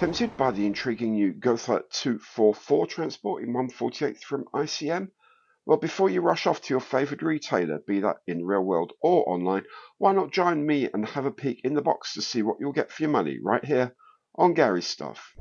Tempted by the intriguing new Gotha 244 transport in 1/48 from ICM? Well, before you rush off to your favourite retailer, be that in the real world or online, why not join me and have a peek in the box to see what you'll get for your money right here on Gary's Stuff.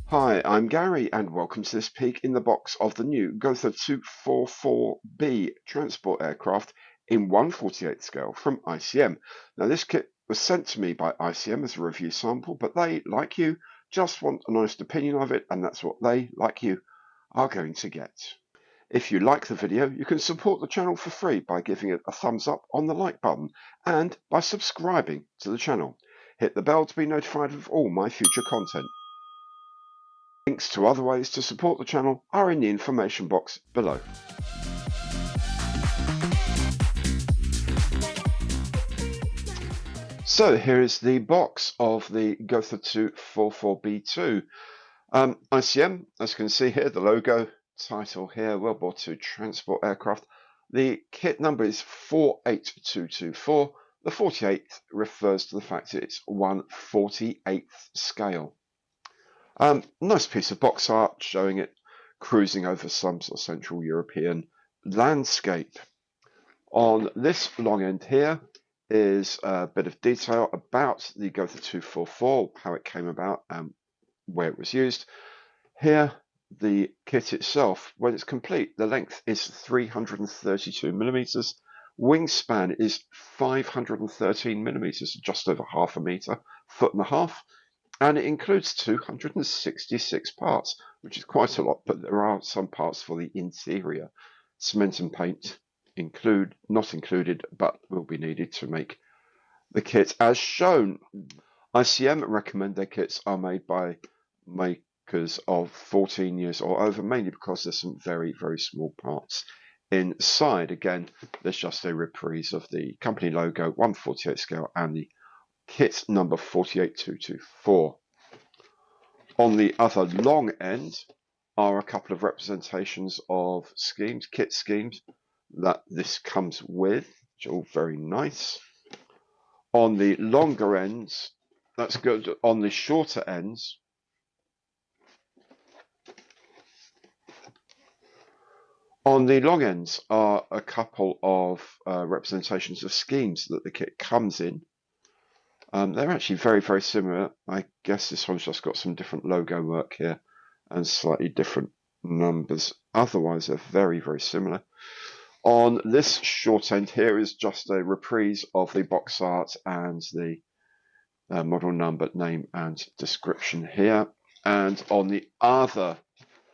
Hi, I'm Gary and welcome to this peek in the box of the new Gotha 244B transport aircraft in 1/48 scale from ICM. Now this kit was sent to me by ICM as a review sample, but they, like you, just want an honest opinion of it, and that's what they, like you, are going to get. If you like the video, you can support the channel for free by giving it a thumbs up on the like button and by subscribing to the channel. Hit the bell to be notified of all my future content. Links to other ways to support the channel are in the information box below. So here is the box of the Gotha 244B2. ICM, as you can see here, the logo, title here, World War II transport aircraft. The kit number is 48224. The 48th refers to the fact that it's 1/48th scale. Nice piece of box art showing it cruising over some sort of Central European landscape. On this long end here is a bit of detail about the Gotha 244, how it came about and where it was used. Here, the kit itself, when it's complete, the length is 332 millimeters, wingspan is 513 millimeters, just over half a meter, foot and a half. And it includes 266 parts, which is quite a lot, but there are some parts for the interior. Cement and paint not included, but will be needed to make the kit as shown. ICM recommend their kits are made by makers of 14 years or over, mainly because there's some very, very small parts inside. Again, there's just a reprise of the company logo, 1/48 scale, and the kit number 48224. On the other long end are a couple of representations of schemes, kit schemes that this comes with, which are all very nice. On the longer ends, that's good. On the shorter ends, are a couple of representations of schemes that the kit comes in. They're actually very, very similar. I guess this one's just got some different logo work here and slightly different numbers. Otherwise, they're very, very similar. On this short end here is just a reprise of the box art and the model number, name and description here. And on the other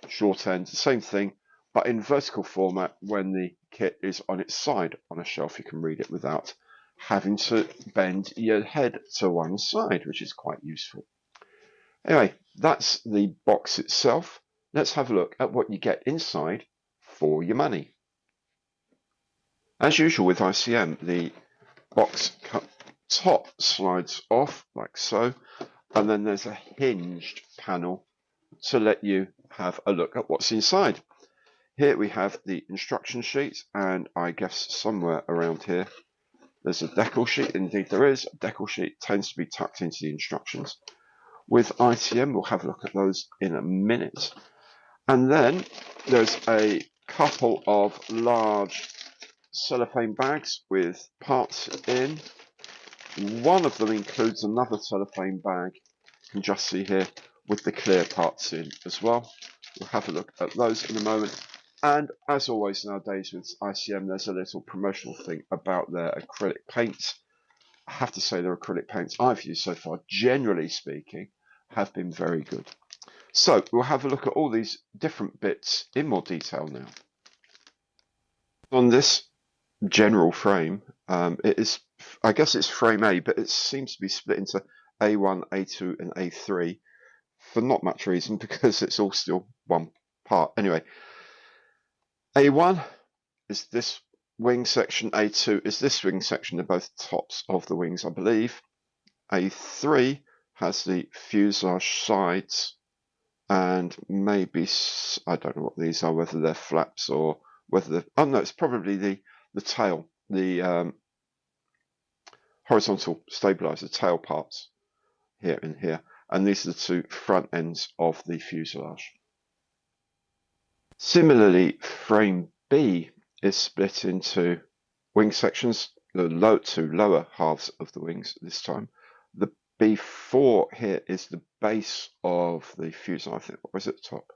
short end, the same thing, but in vertical format. When the kit is on its side on a shelf, you can read it without having to bend your head to one side, which is quite useful. Anyway, that's the box itself. Let's have a look at what you get inside for your money. As usual with ICM, the box top slides off like so, and then there's a hinged panel to let you have a look at what's inside. Here we have the instruction sheet, and I guess somewhere around here there's a decal sheet. Indeed there is. A decal sheet tends to be tucked into the instructions. With ICM, we'll have a look at those in a minute. And then there's a couple of large cellophane bags with parts in. One of them includes another cellophane bag, you can just see here, with the clear parts in as well. We'll have a look at those in a moment. And as always nowadays with ICM, there's a little promotional thing about their acrylic paints. I have to say their acrylic paints I've used so far, generally speaking, have been very good. So we'll have a look at all these different bits in more detail now. On this general frame, it is, I guess it's frame A, but it seems to be split into A1, A2 and A3 for not much reason, because it's all still one part. Anyway, A1 is this wing section A2 is this wing section. They're both tops of the wings, I believe. A3 has the fuselage sides and maybe, I don't know what these are, whether they're flaps or whether they're, oh no, it's probably the tail, the horizontal stabilizer tail parts here and here. And these are the two front ends of the fuselage. Similarly, frame B is split into wing sections, the two lower halves of the wings this time. The B4 here is the base of the fuselage. I think, or is it the top?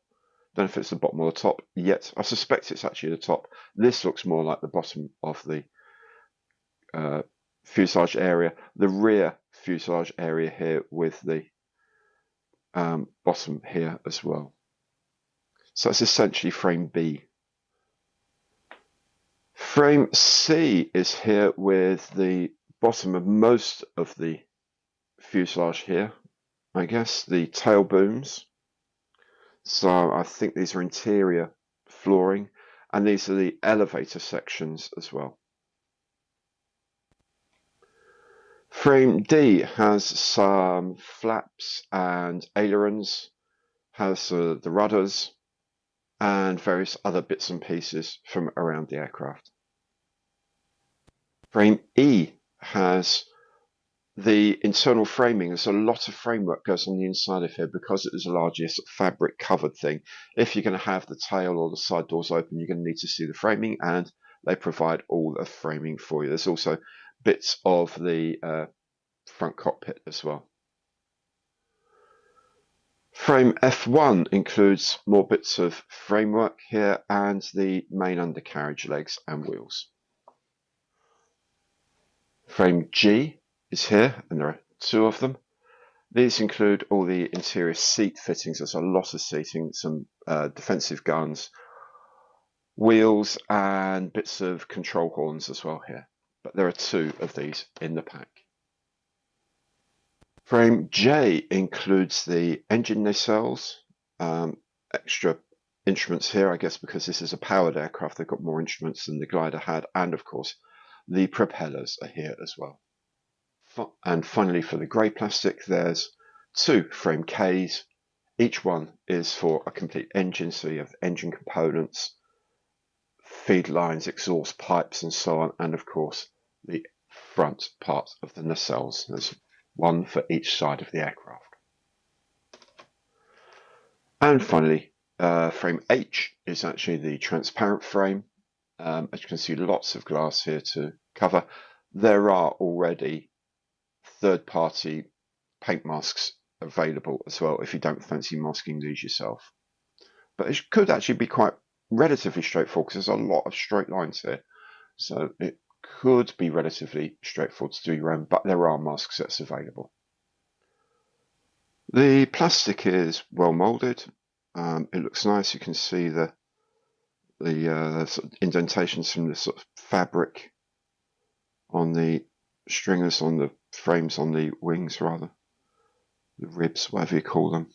Don't know if it's the bottom or the top yet. I suspect it's actually the top. This looks more like the bottom of the fuselage area. The rear fuselage area here with the bottom here as well. So it's essentially frame B. Frame C is here with the bottom of most of the fuselage here, I guess, the tail booms. So I think these are interior flooring, and these are the elevator sections as well. Frame D has some flaps and ailerons, has the rudders, and various other bits and pieces from around the aircraft. Frame E has the internal framing. There's a lot of framework goes on the inside of here because it is a largely fabric covered thing. If you're going to have the tail or the side doors open, you're going to need to see the framing, and they provide all the framing for you. There's also bits of the front cockpit as well. Frame F1 includes more bits of framework here and the main undercarriage legs and wheels. Frame G is here, and there are two of them. These include all the interior seat fittings. There's a lot of seating, some defensive guns, wheels, and bits of control horns as well here. But there are two of these in the pack. Frame J includes the engine nacelles, extra instruments here, I guess, because this is a powered aircraft. They've got more instruments than the glider had, and of course, the propellers are here as well. And finally, for the grey plastic, there's two frame Ks. Each one is for a complete engine, so you have engine components, feed lines, exhaust pipes, and so on, and of course, the front part of the nacelles. There's one for each side of the aircraft. And finally, frame H is actually the transparent frame. As you can see, lots of glass here to cover. There are already third-party paint masks available as well if you don't fancy masking these yourself. But it could actually be quite relatively straightforward because there's a lot of straight lines here. So it could be relatively straightforward to do your own, but there are mask sets available. The plastic is well molded. It looks nice. You can see the sort of indentations from the sort of fabric on the stringers, on the frames, on the wings rather, the ribs, whatever you call them.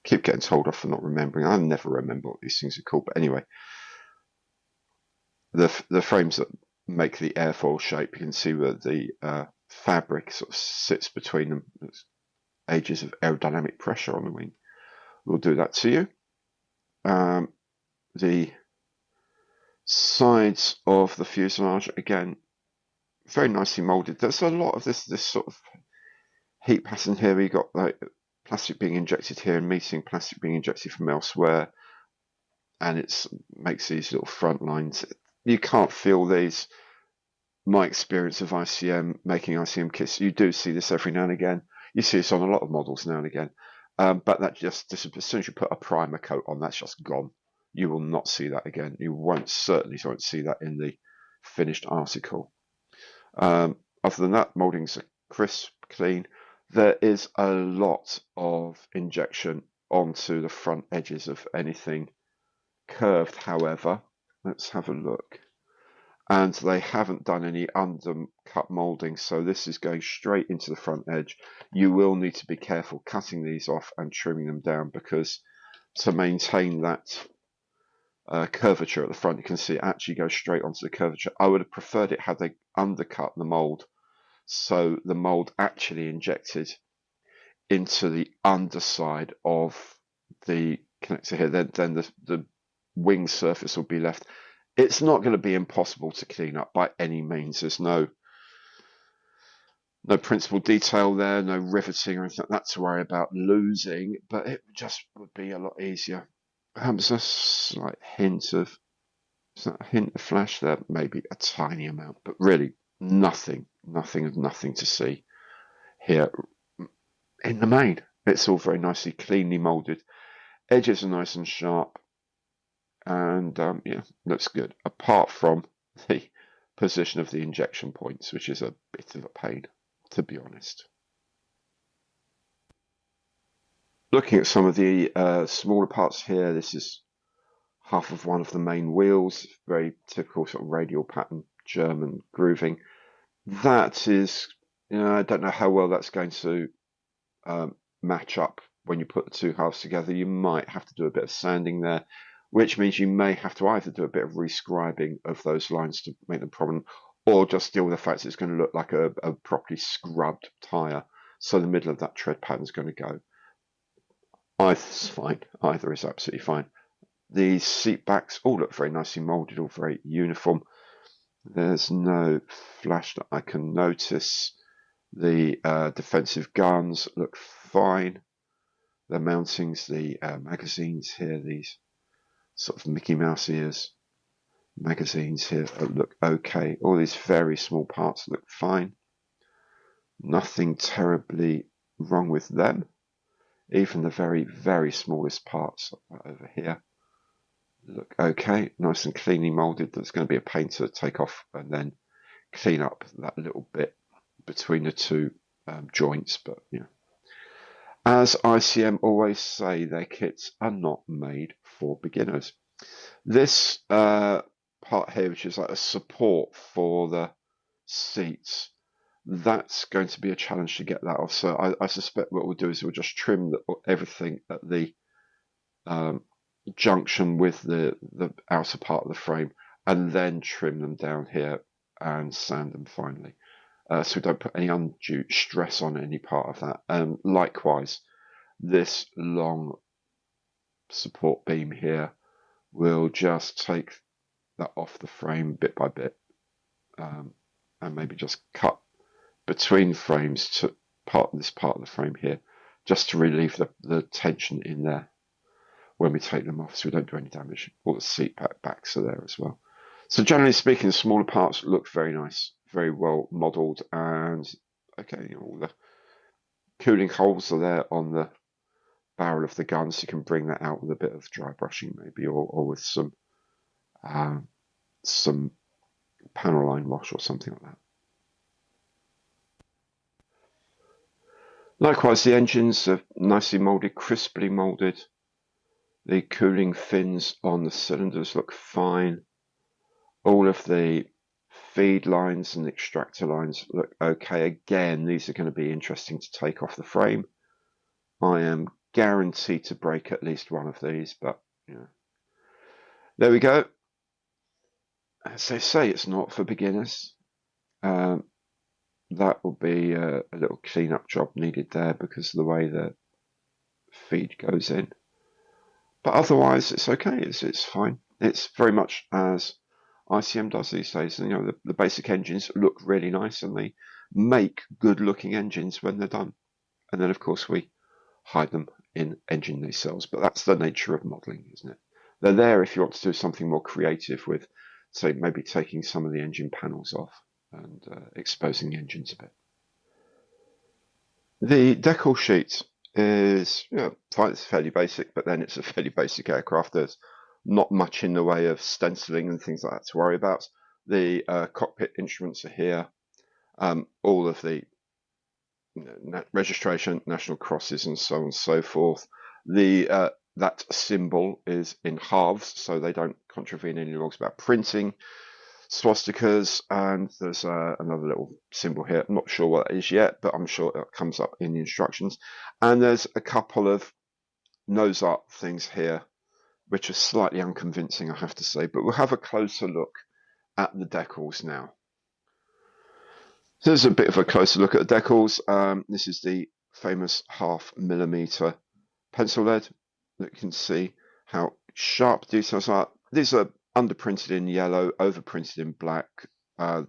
Keep getting told off for not remembering. I never remember what these things are called, but anyway, the frames that make the airfoil shape, you can see where the fabric sort of sits between them. There's ages of aerodynamic pressure on the wing. We'll do that to you. The sides of the fuselage, again, very nicely molded. There's a lot of this sort of heat pattern here. We got like plastic being injected here and meeting plastic being injected from elsewhere, and it makes these little front lines. You can't feel these. My experience of ICM, making ICM kits, you do see this every now and again. You see this on a lot of models now and again, but that just as soon as you put a primer coat on, that's just gone. You will not see that again. You certainly won't see that in the finished article. Other than that, moldings are crisp, clean. There is a lot of injection onto the front edges of anything curved, however. Let's have a look. And they haven't done any undercut molding, so this is going straight into the front edge. You will need to be careful cutting these off and trimming them down, because to maintain that curvature at the front. You can see it actually goes straight onto the curvature. I would have preferred it had they undercut the mold, so the mold actually injected into the underside of the connector here. Then the wing surface will be left. It's not going to be impossible to clean up by any means. There's no principal detail there, no riveting or anything like that to worry about losing, but it just would be a lot easier. There's a slight hint of flash there, maybe a tiny amount, but really nothing to see here. In the main, it's all very nicely, cleanly molded. Edges are nice and sharp, and yeah, looks good. Apart from the position of the injection points, which is a bit of a pain, to be honest. Looking at some of the smaller parts here, this is half of one of the main wheels, very typical sort of radial pattern, German grooving. That is, I don't know how well that's going to match up when you put the two halves together. You might have to do a bit of sanding there, which means you may have to either do a bit of rescribing of those lines to make them prominent, or just deal with the fact that it's going to look like a properly scrubbed tyre. So the middle of that tread pattern is going to go. Either's fine. Either is absolutely fine. The seat backs all look very nicely moulded, all very uniform. There's no flash that I can notice. The defensive guns look fine. The mountings, the magazines here, these sort of Mickey Mouse ears magazines here look okay. All these very small parts look fine. Nothing terribly wrong with them. Even the very, very smallest parts over here look okay, nice and cleanly molded. There's going to be a pain to take off and then clean up that little bit between the two joints, but yeah. As ICM always say, their kits are not made for beginners. This part here, which is like a support for the seats, that's going to be a challenge to get that off. So I suspect what we'll do is we'll just trim everything at the junction with the outer part of the frame, and then trim them down here and sand them finally. So we don't put any undue stress on any part of that. Likewise, this long support beam here will just take that off the frame bit by bit, and maybe just cut between frames to this part of the frame here, just to relieve the tension in there when we take them off, so we don't do any damage. All the seat backs are there as well. So generally speaking, the smaller parts look very nice, very well modelled, and okay, all the cooling holes are there on the barrel of the gun, so you can bring that out with a bit of dry brushing maybe, or with some panel line wash or something like that. Likewise, the engines are nicely moulded, crisply moulded. The cooling fins on the cylinders look fine. All of the feed lines and the extractor lines look okay. Again, these are going to be interesting to take off the frame. I am guaranteed to break at least one of these, but yeah. There we go. As they say, it's not for beginners. That will be a little clean-up job needed there because of the way the feed goes in. But otherwise, it's okay. It's fine. It's very much as ICM does these days. And, the basic engines look really nice, and they make good-looking engines when they're done. And then, of course, we hide them in engine nacelles. But that's the nature of modelling, isn't it? They're there if you want to do something more creative with, say, maybe taking some of the engine panels off and exposing the engines a bit. The decal sheet is fine. It's fairly basic, but then it's a fairly basic aircraft. There's not much in the way of stenciling and things like that to worry about. The cockpit instruments are here. All of the registration, national crosses, and so on and so forth. That symbol is in halves, so they don't contravene any laws about printing swastikas, and there's another little symbol here. I'm not sure what that is yet, but I'm sure it comes up in the instructions. And there's a couple of nose art things here which are slightly unconvincing, I have to say. But we'll have a closer look at the decals now. So there's a bit of a closer look at the decals. This is the famous 0.5mm pencil lead. You can see how sharp details are. These are underprinted in yellow, overprinted in black.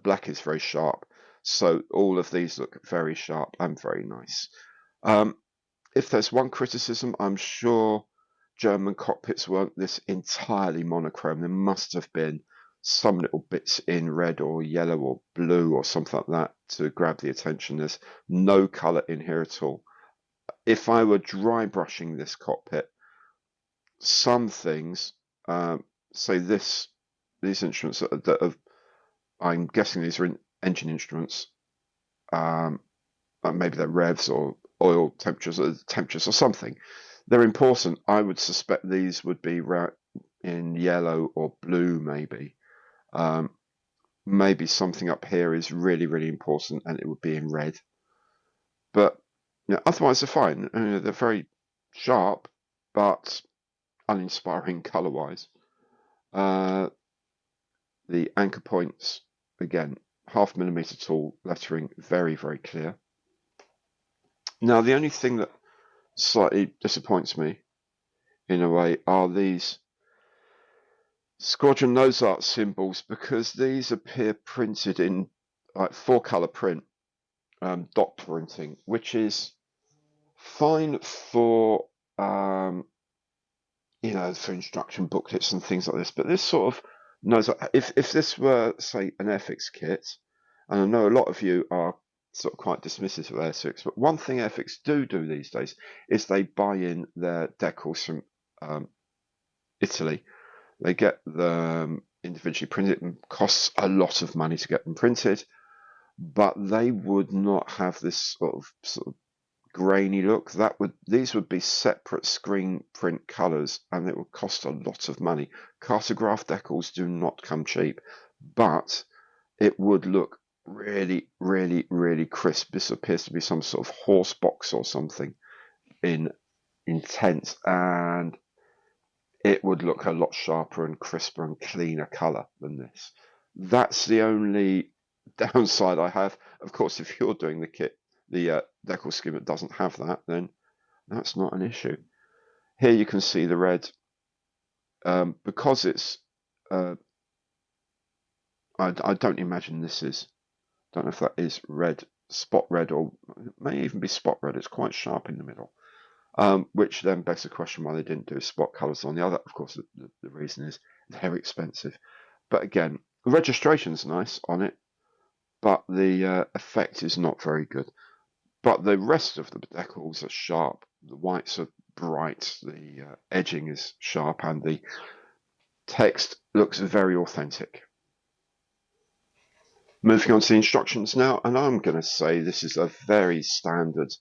Black is very sharp, so all of these look very sharp and very nice. If there's one criticism, I'm sure German cockpits weren't this entirely monochrome. There must have been some little bits in red or yellow or blue or something like that to grab the attention. There's no colour in here at all. If I were dry brushing this cockpit, some things, say these instruments that have, I'm guessing these are engine instruments, maybe they're revs or oil temperatures or something. They're important. I would suspect these would be in yellow or blue, maybe. Maybe something up here is really, really important and it would be in red. But otherwise they're fine. They're very sharp, but uninspiring colour-wise. The anchor points, again, 0.5mm tall, lettering very, very clear. Now, the only thing that slightly disappoints me, in a way, are these Squadron nose art symbols, because these appear printed in like 4-color print, dot printing, which is fine for for instruction booklets and things like this. But this sort of nose art, if this were, say, an Airfix kit, and I know a lot of you are sort of quite dismissive of Airfix, but one thing Airfix do these days is they buy in their decals from Italy. They get them individually printed. It costs a lot of money to get them printed, but they would not have this sort of grainy look. These would be separate screen print colours, and it would cost a lot of money. Cartograph decals do not come cheap, but it would look really, really, really crisp. This appears to be some sort of horse box or something in intense, and it would look a lot sharper and crisper and cleaner colour than this. That's the only downside I have. Of course, if you're doing the kit, the decal scheme that doesn't have that, then that's not an issue. Here you can see the red, because it's, I don't imagine this is, don't know if that is red, spot red, or it may even be spot red. It's quite sharp in the middle. Which then begs the question why they didn't do spot colours on the other. Of course, the reason is they're expensive. But again, the registration's nice on it, but the effect is not very good. But the rest of the decals are sharp. The whites are bright, the edging is sharp, and the text looks very authentic. Moving on to the instructions now, and I'm going to say this is a very standard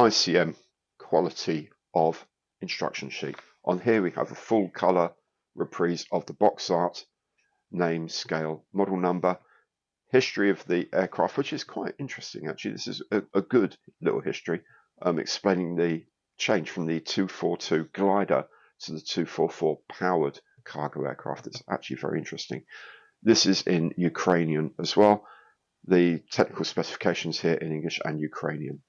ICM quality of instruction sheet. On here we have a full colour reprise of the box art, name, scale, model number, history of the aircraft, which is quite interesting actually. This is a good little history, explaining the change from the 242 glider to the 244 powered cargo aircraft. It's actually very interesting. This is in Ukrainian as well. The technical specifications here in English and Ukrainian.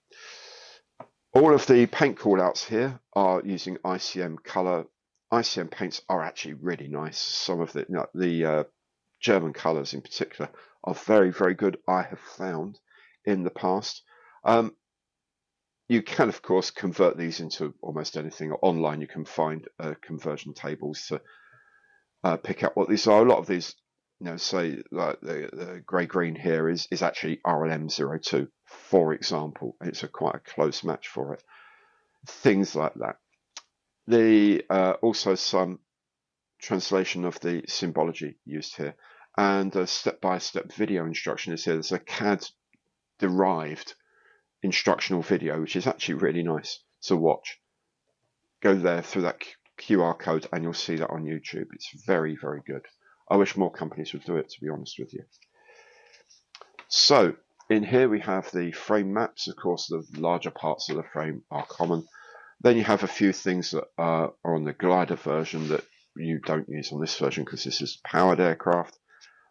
All of the paint callouts here are using ICM colour. ICM paints are actually really nice. Some of the German colours in particular are very, very good, I have found in the past. You can, of course, convert these into almost anything. Online you can find conversion tables to pick out what these are. A lot of these, say like the grey-green here is actually RLM02, for example. It's quite a close match for it. Things like that. Also some translation of the symbology used here, and a step-by-step video instruction is here. There's a CAD-derived instructional video, which is actually really nice to watch. Go there through that QR code and you'll see that on YouTube. It's very, very good. I wish more companies would do it, to be honest with you. So in here we have the frame maps. Of course, the larger parts of the frame are common. Then you have a few things that are on the glider version that you don't use on this version because this is powered aircraft.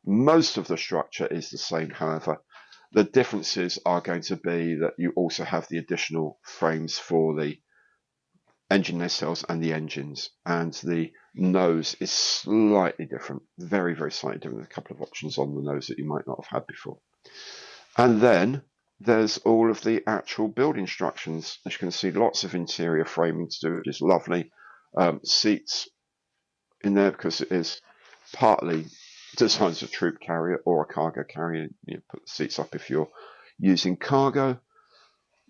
Most of the structure is the same, however. The differences are going to be that you also have the additional frames for the engine nacelles and the engines, and the nose is slightly different, very, very slightly different. There's a couple of options on the nose that you might not have had before. And then there's all of the actual build instructions. As you can see, lots of interior framing to do, which is lovely. Seats in there because it is partly designed as a troop carrier or a cargo carrier. You put the seats up if you're using cargo.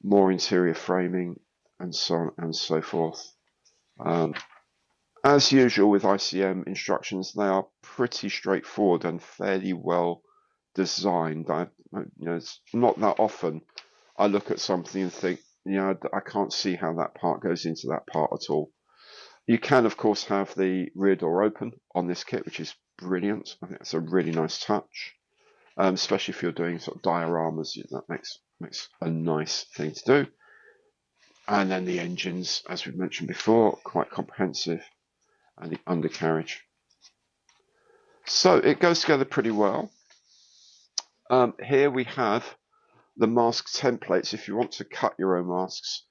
More interior framing and so on and so forth. As usual with ICM instructions, they are pretty straightforward and fairly well designed. It's not that often I look at something and think, I can't see how that part goes into that part at all. You can, of course, have the rear door open on this kit, which is brilliant. I think that's a really nice touch, especially if you're doing sort of dioramas. That makes a nice thing to do. And then the engines, as we've mentioned before, quite comprehensive, and the undercarriage. So it goes together pretty well. Here we have the mask templates. If you want to cut your own masks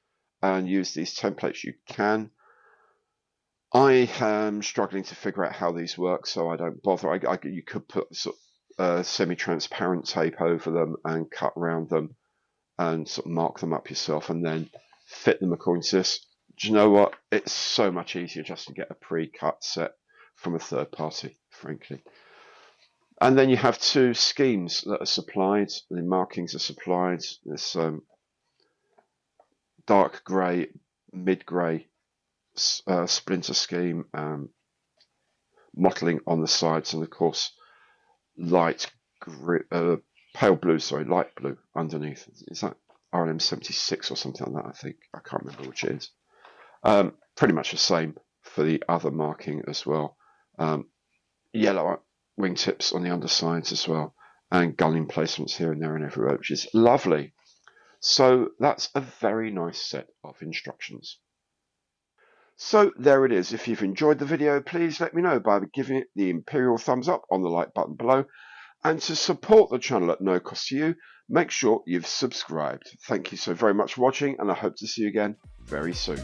and use these templates, you can. I am struggling to figure out how these work, so I don't bother. You could put sort of semi-transparent tape over them and cut around them and sort of mark them up yourself and then fit them according to this. Do you know what? It's so much easier just to get a pre-cut set from a third party, frankly. And then you have two schemes that are supplied. The markings are supplied. This dark grey, mid-grey splinter scheme, mottling on the sides, and of course light blue underneath. Is that RLM 76 or something like that? I think. I can't remember which it is. Pretty much the same for the other marking as well. Yellow wingtips on the undersides as well, and gun emplacements here and there and everywhere, which is lovely. So that's a very nice set of instructions. So there it is. If you've enjoyed the video, please let me know by giving it the imperial thumbs up on the like button below. And to support the channel at no cost to you, make sure you've subscribed. Thank you so very much for watching, and I hope to see you again very soon.